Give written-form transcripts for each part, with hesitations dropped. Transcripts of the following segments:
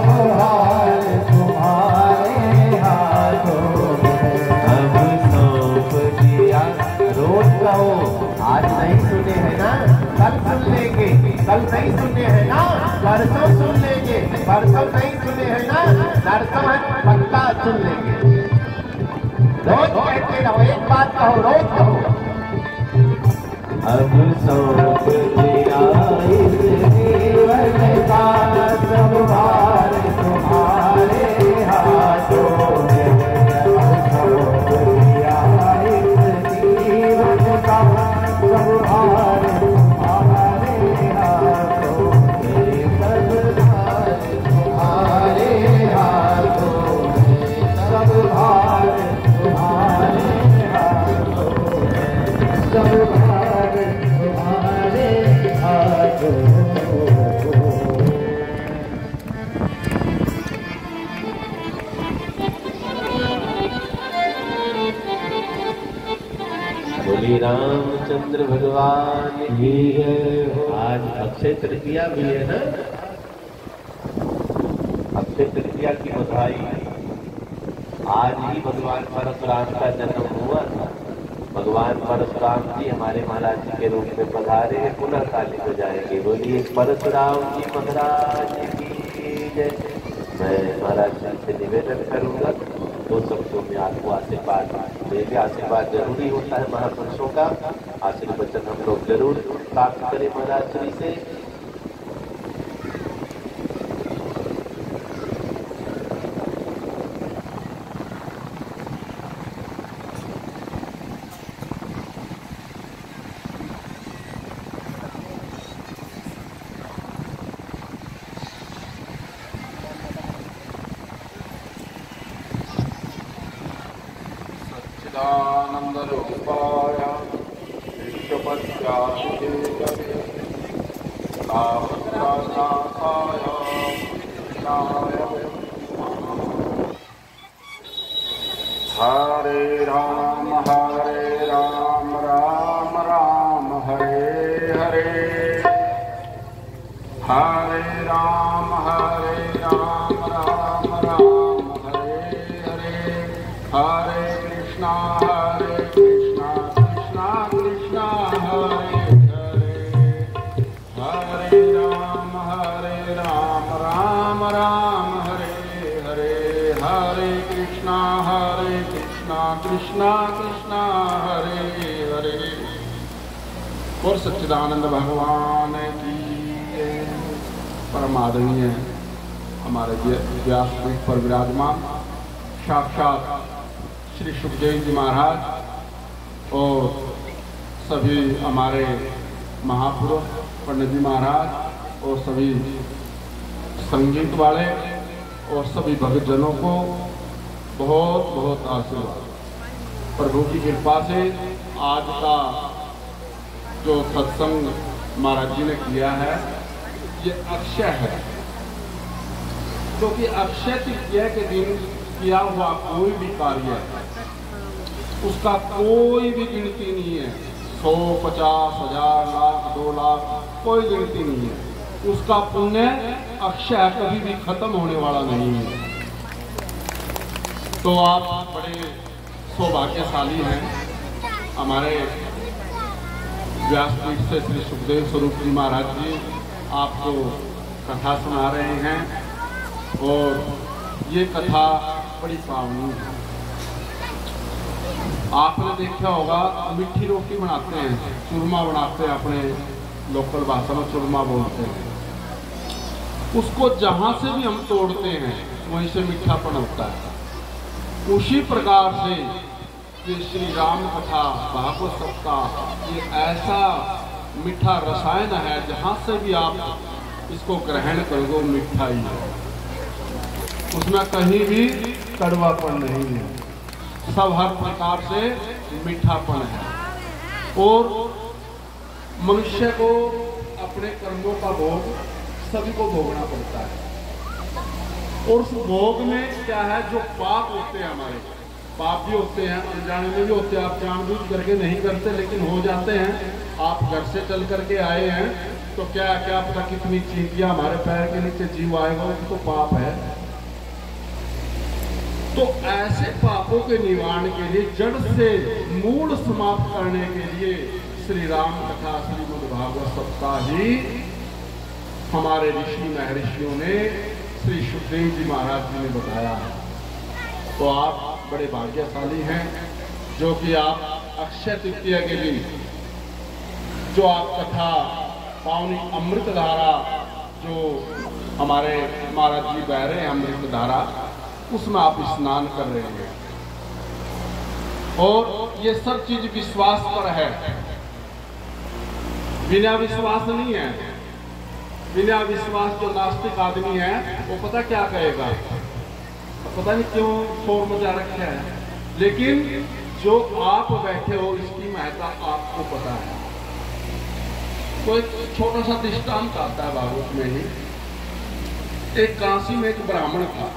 भार तुम्हारे हाथों में। अब सौंप दिया। रोज कहो, आज नहीं सुने हैं ना, कल सुन लेंगे, कल नहीं सुने हैं ना, परसों सुन लेंगे, परसों नहीं सुने हैं ना, नरसों है पक्का सुन लेंगे। रोज कहते रहो, एक बात कहो, रोज कहो। अब सौंप दिया इस जीवन का सब भार तुम्हारे हाथों में। अब सौंप दिया इस जीवन का सब भार तुम्हारे हाथों में। सब भार तुम्हारे हाथों में। सब भार तुम्हारे हाथों में। सब भार तुम्हारे हाथों में। बोली रामचंद्र भगवान की जय हो। आज अक्षय तृतीया भी है ना, अक्षय तृतीया की बधाई। आज ही भगवान परशुराम का जन्म हुआ था। भगवान परशुराम जी हमारे महाराज जी के रूप में पधारे हैं, पुनः ताली बजाएंगे। बोलिए परशुराम जी महाराज की जय। मैं महाराज जी से निवेदन करूंगा, दो शब्दों में आपको आशीर्वाद देंगे। आशीर्वाद जरूरी होता है महापुरुषों का, आशीर्वचन हम लोग जरूर प्राप्त करें महाराज जी से। आनंद रूपाय विश्वपत्याय हरे राम राम राम हरे हरे। हरे राम राम राम हरे हरे। हरे कृष्णा कृष्णा कृष्णा हरे हरे। हरे राम राम राम हरे हरे। हरे कृष्णा कृष्णा कृष्णा हरे हरे। और सच्चिदानंद भगवान की परम आदरणीय हमारे व्यासपीठ पर विराजमान साक्षात श्री सुखदेव जी महाराज और सभी हमारे महापुरुष पंडित जी महाराज और सभी संगीत वाले और सभी भक्तजनों को बहुत बहुत आशीर्वाद। प्रभु की कृपा से आज का जो सत्संग महाराज जी ने किया है ये अक्षय है, क्योंकि अक्षय तृतीया के दिन किया हुआ कोई भी कार्य उसका कोई भी गिनती नहीं है। 100, 50, 1000, लाख, 2 लाख कोई गिनती नहीं है। उसका पुण्य अक्षय कभी भी खत्म होने वाला नहीं है। तो आप बड़े सौभाग्यशाली हैं। हमारे व्यासपीठ से श्री सुखदेव स्वरूप जी महाराज जी आपको कथा सुना रहे हैं और ये कथा बड़ी पावनी है। आपने देखा होगा मिट्टी रोटी बनाते हैं, चूरमा बनाते हैं, अपने लोकल भाषा में चूरमा बोलते हैं। उसको जहाँ से भी हम तोड़ते हैं वहीं से मीठापन होता है। उसी प्रकार से ये श्री राम कथा भागवत सप्ताह ये ऐसा मीठा रसायन है, जहाँ से भी आप इसको ग्रहण करोगे मीठा ही है, उसमें कहीं भी कड़वापन नहीं है, सब हर प्रकार से मीठापन है। और मनुष्य को अपने कर्मों का भोग सभी को भोगना पड़ता है। और उस भोग में क्या है, जो पाप होते हैं हमारे, पाप भी होते हैं, अनजाने में भी होते हैं, आप जानबूझ करके नहीं करते लेकिन हो जाते हैं। आप घर से चल करके आए हैं तो क्या क्या पता कितनी चींटियां हमारे पैर के नीचे जीव आएगा, वो तो पाप है। तो ऐसे पापों के निवारण के लिए, जड़ से मूल समाप्त करने के लिए श्री राम कथा श्रीमद् भागवत सप्ताह ही हमारे ऋषि महर्षियों ने श्री सुखदेव जी महाराज जी ने बताया है। तो आप बड़े भाग्यशाली हैं जो कि आप अक्षय तृतीया के दिन जो आप कथा पावनी अमृत धारा जो हमारे महाराज जी बह रहे हैं अमृत धारा, उसमें आप स्नान कर रहे हैं। और ये सब चीज विश्वास पर है, बिना विश्वास नहीं है। बिना विश्वास जो नास्तिक आदमी है वो पता क्या कहेगा, पता नहीं क्यों शोर मचा रखा है, लेकिन जो आप बैठे हो इसकी महत्ता आपको पता है। तो एक छोटा सा दृष्टांत आता है भागवत में ही। एक काशी में एक ब्राह्मण था।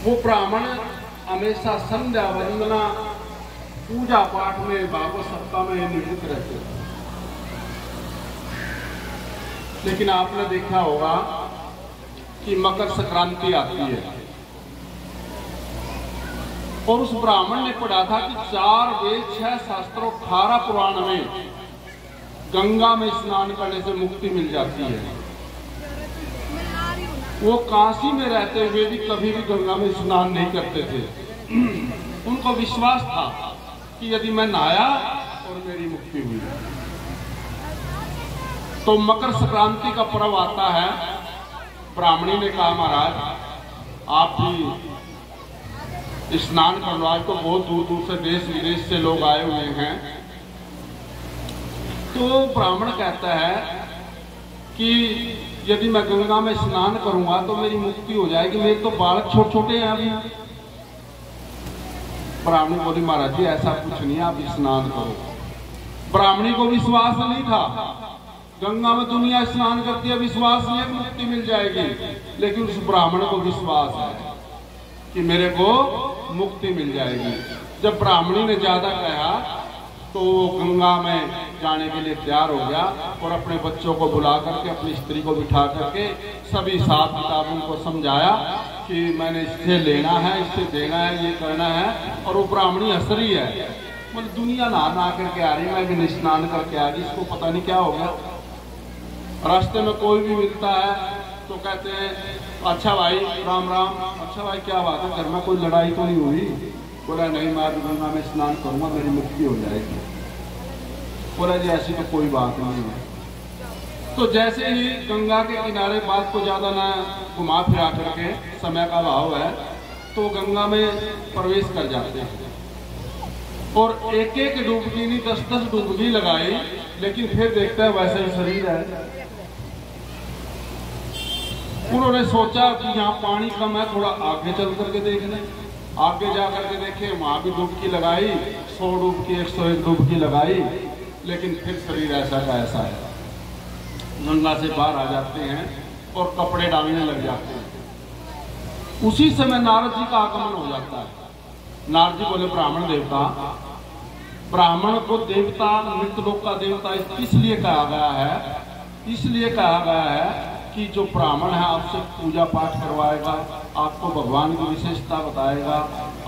वो ब्राह्मण हमेशा संध्या वंदना पूजा पाठ में भागवत सप्ताह में निवृत्त रहते थे। लेकिन आपने देखा होगा कि मकर संक्रांति आती है और उस ब्राह्मण ने पढ़ा था कि 4 वेद 6 शास्त्रों 18 पुराण में गंगा में स्नान करने से मुक्ति मिल जाती है। वो काशी में रहते हुए भी कभी भी गंगा में स्नान नहीं करते थे। उनको विश्वास था कि यदि मैं नहाया और मेरी मुक्ति हुई। तो मकर संक्रांति का पर्व आता है। ब्राह्मणी ने कहा महाराज आप भी स्नान करना, आज तो बहुत दूर दूर से देश विदेश से लोग आए हुए हैं। तो ब्राह्मण कहता है कि यदि मैं गंगा में स्नान करूंगा तो मेरी मुक्ति हो जाएगी, मेरे तो बालक छोटे छोटे हैं अभी। ब्राह्मणी बोली महाराज जी ऐसा कुछ नहीं, आप स्नान करो। ब्राह्मणी को विश्वास नहीं था, गंगा में दुनिया स्नान करती है, विश्वास नहीं है कि मुक्ति मिल जाएगी, लेकिन उस ब्राह्मण को विश्वास है कि मेरे को मुक्ति मिल जाएगी। जब ब्राह्मणी ने ज्यादा कहा तो वो गंगा में जाने के लिए तैयार हो गया और अपने बच्चों को बुला करके, अपनी स्त्री को बिठा करके सभी हिसाब किताब उनको समझाया कि मैंने इससे लेना है, इससे देना है, ये करना है। और वो ब्राह्मणी हंस रही है, मतलब दुनिया नहा करके आ रही, मैं भी स्नान करके आ गई, इसको पता नहीं क्या हो गया। रास्ते में कोई भी मिलता है तो कहते हैं अच्छा भाई राम राम, अच्छा भाई क्या बात है, घर में कोई लड़ाई तो नहीं हुई? बोला नहीं, मैं गंगा में स्नान करूंगा मेरी मुक्ति हो जाएगी। बोला जी ऐसी तो कोई बात नहीं है। तो जैसे ही गंगा के किनारे बात को ज्यादा ना घुमा फिरा करके, समय का अभाव है, तो गंगा में प्रवेश कर जाते हैं और एक एक डुबकी नहीं 10-10 डुबकी लगाई, लेकिन फिर देखता है वैसे ही शरीर है। उन्होंने सोचा कि यहाँ पानी कम है, थोड़ा आगे चल करके देख लें। आगे जा करके देखे, वहां भी डुबकी लगाई, 100 डुबकी 101 डुबकी लगाई, लेकिन फिर शरीर ऐसा का ऐसा है। गंगा से बाहर आ जाते हैं और कपड़े डालने लग जाते हैं। उसी समय नारद जी का आगमन हो जाता है। नारद जी बोले ब्राह्मण देवता, ब्राह्मण को देवता, मृतलोक का देवता इसलिए कहा गया है, इसलिए कहा गया है कि जो ब्राह्मण है आपसे पूजा पाठ करवाएगा, आपको भगवान की विशेषता बताएगा।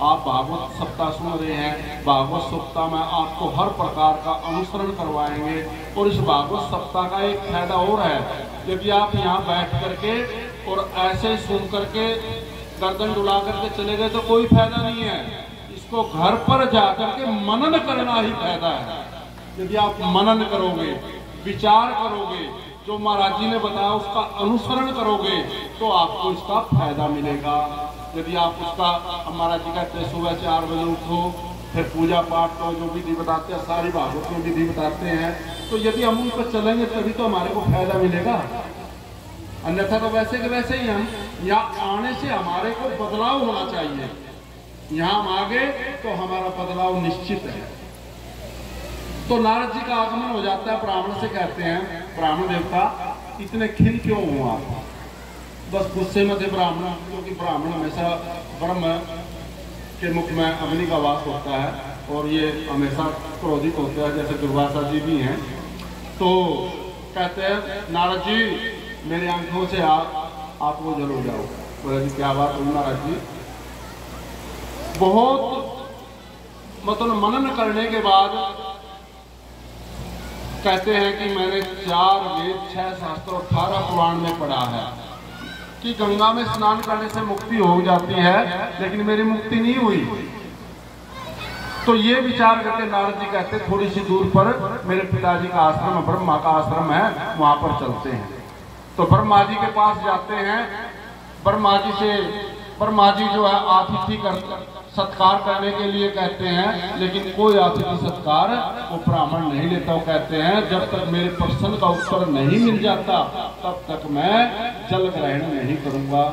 आप भागवत सप्ताह सुन रहे हैं, भागवत सप्ताह में आपको हर प्रकार का अनुसरण करवाएंगे। और इस भागवत सप्ताह का एक फायदा और है, यदि आप यहाँ बैठ करके और ऐसे सुन करके गर्दन डुला करके चले गए तो कोई फायदा नहीं है। इसको घर पर जाकर के मनन करना ही फायदा है। यदि आप मनन करोगे, विचार करोगे, जो महाराज जी ने बताया उसका अनुसरण करोगे तो आपको इसका फायदा मिलेगा। यदि आप उसका, महाराज जी कहते हैं सुबह 4 बजे उठो, फिर पूजा पाठ को जो विधि बताते हैं, सारी भागवत में विधि बताते हैं, तो यदि हम उन पर चलेंगे तभी तो हमारे को फायदा मिलेगा। अन्यथा तो वैसे के वैसे ही हम यहाँ आने से हमारे को बदलाव होना चाहिए। यहाँ हम आ गए तो हमारा बदलाव निश्चित है। तो नारद जी का आगमन हो जाता है। ब्राह्मण से कहते हैं ब्राह्मण देवता इतने खिन क्यों हुआ आप? बस गुस्से में थे ब्राह्मण, क्योंकि ब्राह्मण हमेशा ब्रह्म के मुख में अग्नि का वास होता है। और ये हमेशा क्रोधित होते हैं, जैसे दुर्वासा जी भी हैं। तो कहते हैं नारद जी मेरी आंखों से आप वो जल हो जाओ। बोला जी क्या बात हुई नारद जी? बहुत मतलब मनन करने के बाद कहते हैं कि मैंने 4 वेद 6 शास्त्र और 18 पुराण में पढ़ा है कि गंगा में स्नान करने से मुक्ति हो जाती है, लेकिन मेरी मुक्ति नहीं हुई। तो ये विचार करके नारद जी कहते थोड़ी सी दूर पर मेरे पिताजी का आश्रम, ब्रह्मा का आश्रम है, वहां पर चलते हैं। तो ब्रह्मा जी के पास जाते हैं। ब्रह्मा जी जो है अतिथि सत्कार करने के लिए कहते हैं, लेकिन कोई अतिथि सत्कार वो ब्राह्मण नहीं लेता। वो कहते हैं जब तक मेरे प्रश्न का उत्तर नहीं मिल जाता तब तक मैं जल ग्रहण नहीं करूंगा।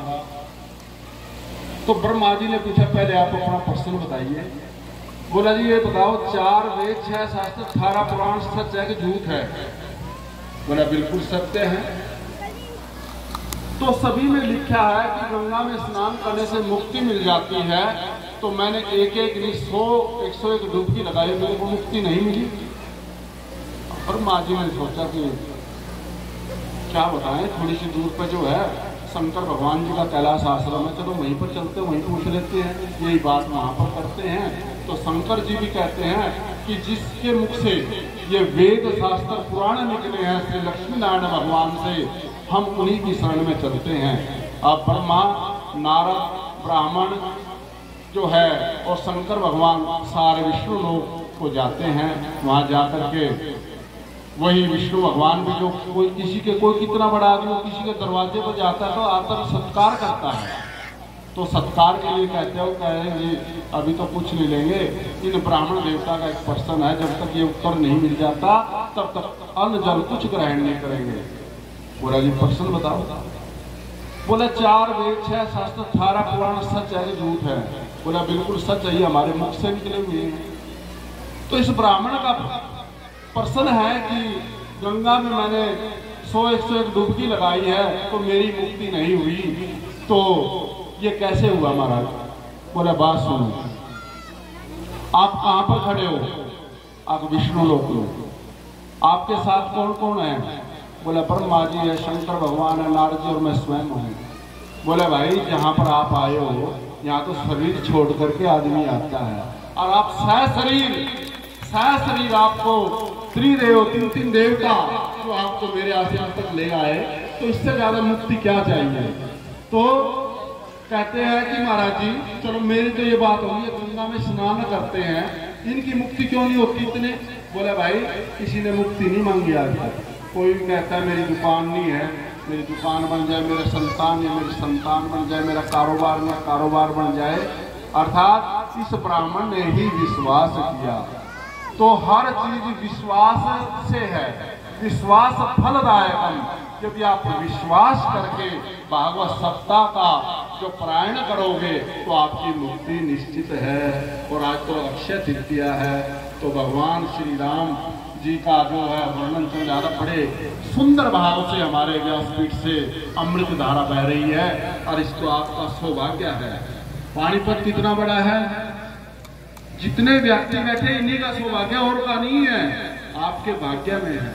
तो ब्रह्मा जी ने पूछा पहले आप अपना प्रश्न बताइए। बोला जी ये बताओ 4 वेद 6 शास्त्र 18 पुराण सच है कि झूठ है? बोला बिल्कुल सत्य है। तो सभी में लिखा है कि गंगा में स्नान करने से मुक्ति मिल जाती है। तो मैंने एक 101 डुबकी लगाई, मेरे को मुक्ति नहीं मिली। और माँ जी ने सोचा कि क्या बताएं, थोड़ी सी दूर पर जो है शंकर भगवान जी का कैलाश आश्रम है, चलो वहीं पर चलते वहीं पूछ लेते हैं, यही बात वहाँ पर करते हैं। तो शंकर जी भी कहते हैं कि जिसके मुख से ये वेद शास्त्र पुराण निकले हैं श्री लक्ष्मी नारायण भगवान से, हम उन्हीं की शरण में चलते हैं। अब ब्रह्मा, नारद, ब्राह्मण जो है और शंकर भगवान सारे विष्णु लोग को जाते हैं। वहाँ जाकर के वही विष्णु भगवान भी जो कोई कितना बड़ा आदमी किसी के दरवाजे पर जाता है तो आकर सत्कार करता है। तो सत्कार के लिए कहते हो कहेंगे अभी तो कुछ नहीं लेंगे, इन ब्राह्मण देवता का एक प्रश्न है, जब तक ये उत्तर नहीं मिल जाता तब तक अन्न जल कुछ ग्रहण नहीं करेंगे। बोला जी प्रश्न बताओ। बोला 4 वेद 6 शास्त्र 18 पुराण सच है कि झूठ है? बोला बिल्कुल सच है, हमारे मुख से निकले हुए हैं। तो इस ब्राह्मण का प्रश्न है कि गंगा में मैंने 101 डुबकी लगाई है तो मेरी मुक्ति नहीं हुई, तो ये कैसे हुआ महाराज? बोला बात सुनो, आप कहाँ पर खड़े हो? आप विष्णु लोक में। आपके साथ कौन कौन है? बोला ब्रह्मा जी है, शंकर भगवान है, नारद जी और मैं स्वयं हूँ। बोले भाई जहाँ पर आप आए हो यहाँ तो शरीर छोड़ करके आदमी आता है, और आप शरीर आपको त्रिदेव 3 देवता जो आपको मेरे आश्रम तक ले आए, तो इससे ज्यादा मुक्ति क्या चाहिए? तो कहते हैं कि महाराज जी चलो मेरी तो ये बात होगी, गंगा में स्नान करते हैं, इनकी मुक्ति क्यों नहीं होती इतने? बोले भाई किसी ने मुक्ति नहीं मांगी आज तक। कोई भी कहता है मेरी दुकान नहीं है, मेरी दुकान बन जाए, मेरा संतान या मेरी संतान बन जाए, मेरा कारोबार बन जाए। अर्थात इस ब्राह्मण ने ही विश्वास किया। तो हर चीज विश्वास से है, विश्वास फलदायक। यदि आप विश्वास करके भागवत सप्ताह का जो पारायण करोगे तो आपकी मुक्ति निश्चित है। और आज तो अक्षय तृतीया है, तो भगवान श्री राम जी का जो है वर्णन चल रहा था, बड़े सुंदर भाव से हमारे व्यासपीठ से अमृत धारा बह रही है, और इसको आपका सौभाग्य है। पानीपत कितना बड़ा है, जितने व्यक्ति बैठे इन्हीं का सौभाग्य, और का नहीं है, आपके भाग्य में है।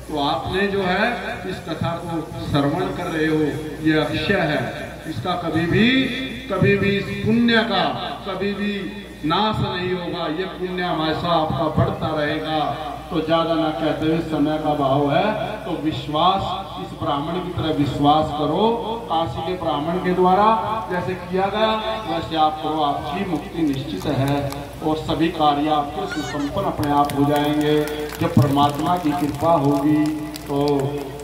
तो आपने जो है इस कथा को श्रवण कर रहे हो, ये अक्षय है, इसका कभी भी इस पुण्य का कभी भी नाश नहीं होगा, ये पुण्य हमेशा आपका बढ़ता रहेगा। तो ज्यादा ना कहते हुए समय का भाव है, तो विश्वास इस ब्राह्मण की तरह विश्वास करो। काशी के ब्राह्मण के द्वारा जैसे किया गया वैसे आप करो, आपकी मुक्ति निश्चित है और सभी कार्य आपके सुसंपन्न अपने आप हो जाएंगे। जब परमात्मा की कृपा होगी तो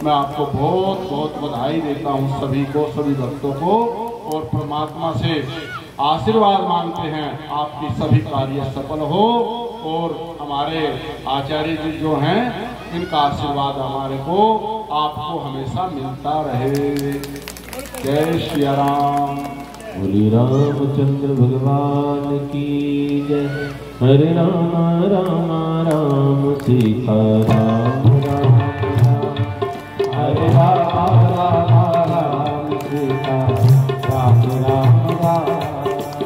मैं आपको बहुत बहुत बधाई देता हूँ, सभी को, सभी भक्तों को, और परमात्मा से आशीर्वाद मांगते हैं आपकी सभी कार्य सफल हो, और हमारे आचार्य जी जो हैं इनका आशीर्वाद हमारे को आपको हमेशा मिलता रहे। जय श्री राम। बोली रामचंद्र भगवान की जय। हरे राम राम राम सीता राम राम हरे राम राम राम सीता राम राम राम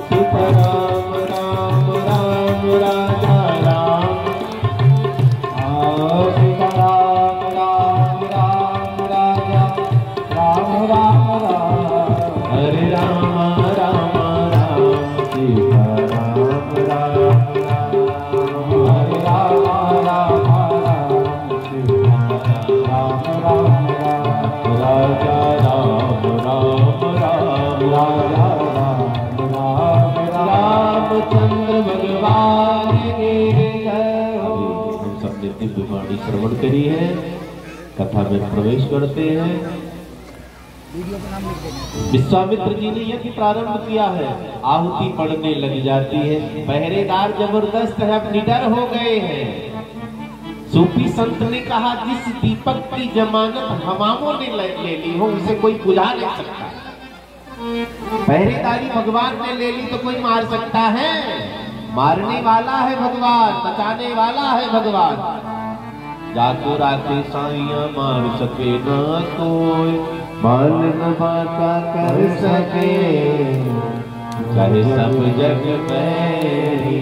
सीता राम राम राम राजा राजा राम राम राम राजा राम राम रामचंद्र भगवान की जय हो। हम सबने दिव्य वाणी श्रवण करी है, कथा में प्रवेश करते हैं। विश्वामित्र जी ने यज्ञ प्रारंभ किया है, आहुति पड़ने लग जाती है। पहरेदार जबरदस्त है, अब निडर हो गए हैं। सूफी संत ने कहा जिस दीपक की जमानत हमामों ने ले ली हो उसे कोई बुझा नहीं सकता। पहरेदारी भगवान ने ले ली तो कोई मार सकता है? मारने वाला है भगवान, बचाने वाला है भगवान। जातो राते साइया मार सके ना कोई, माल न बाका कर सके, चाहे सब जग बैरी,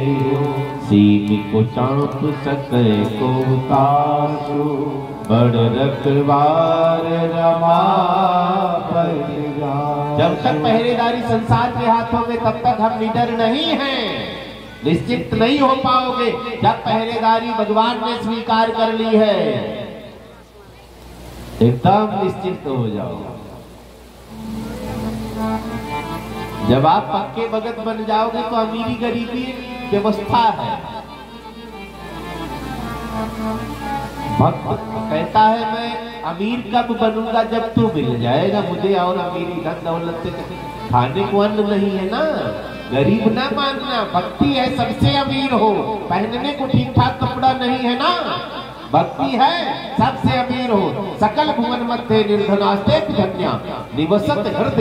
सीम को चाँप सके को कासु, बड़ रखवार रमा पर। जब तक पहरेदारी संसार के हाथों में तब तक हम निडर नहीं हैं, निश्चित नहीं हो पाओगे। जब पहरेदारी भगवान ने स्वीकार कर ली है एकदम निश्चित हो जाओ। जब आप पक्के भगत बन जाओगे तो अमीरी गरीबी व्यवस्था है। भक्त कहता है मैं अमीर कब बनूंगा, जब तू मिल जाएगा मुझे और अमीरी धन दौलत से खाने को अन्न नहीं है ना। गरीब ना मानना, भक्ति है सबसे अमीर हो। पहनने को ठीक ठाक कपड़ा नहीं है ना, भक्ति है सबसे अमीर हो। सकल भुवन मध्य निर्धनास्ते धन्या निवसत हृदय